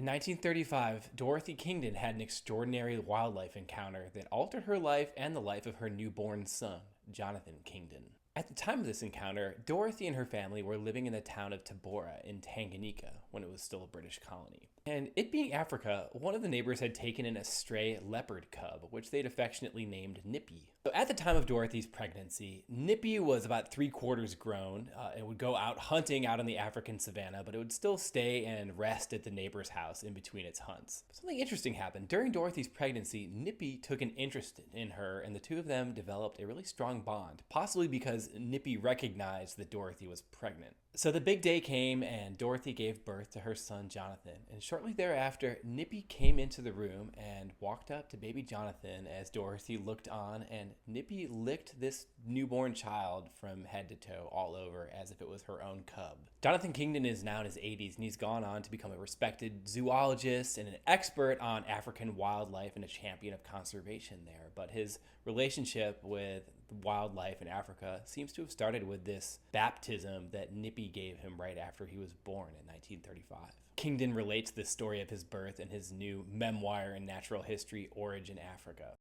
In 1935, Dorothy Kingdon had an extraordinary wildlife encounter that altered her life and the life of her newborn son, Jonathan Kingdon. At the time of this encounter, Dorothy and her family were living in the town of Tabora in Tanganyika when it was still a British colony. And it being Africa, one of the neighbors had taken in a stray leopard cub, which they'd affectionately named Nippy. So at the time of Dorothy's pregnancy, Nippy was about 3/4 grown. It would go out hunting out in the African savannah, but it would still stay and rest at the neighbor's house in between its hunts. Something interesting happened. During Dorothy's pregnancy, Nippy took an interest in her, and the two of them developed a really strong bond, possibly because Nippy recognized that Dorothy was pregnant. So the big day came, and Dorothy gave birth to her son Jonathan, and shortly thereafter, Nippy came into the room and walked up to baby Jonathan as Dorothy looked on, and Nippy licked this newborn child from head to toe all over as if it was her own cub. Jonathan Kingdon is now in his 80s, and he's gone on to become a respected zoologist and an expert on African wildlife and a champion of conservation there. But his relationship with wildlife in Africa seems to have started with this baptism that Nippy gave him right after he was born in 1935. Kingdon relates the story of his birth in his new memoir in natural history, Origin Africa.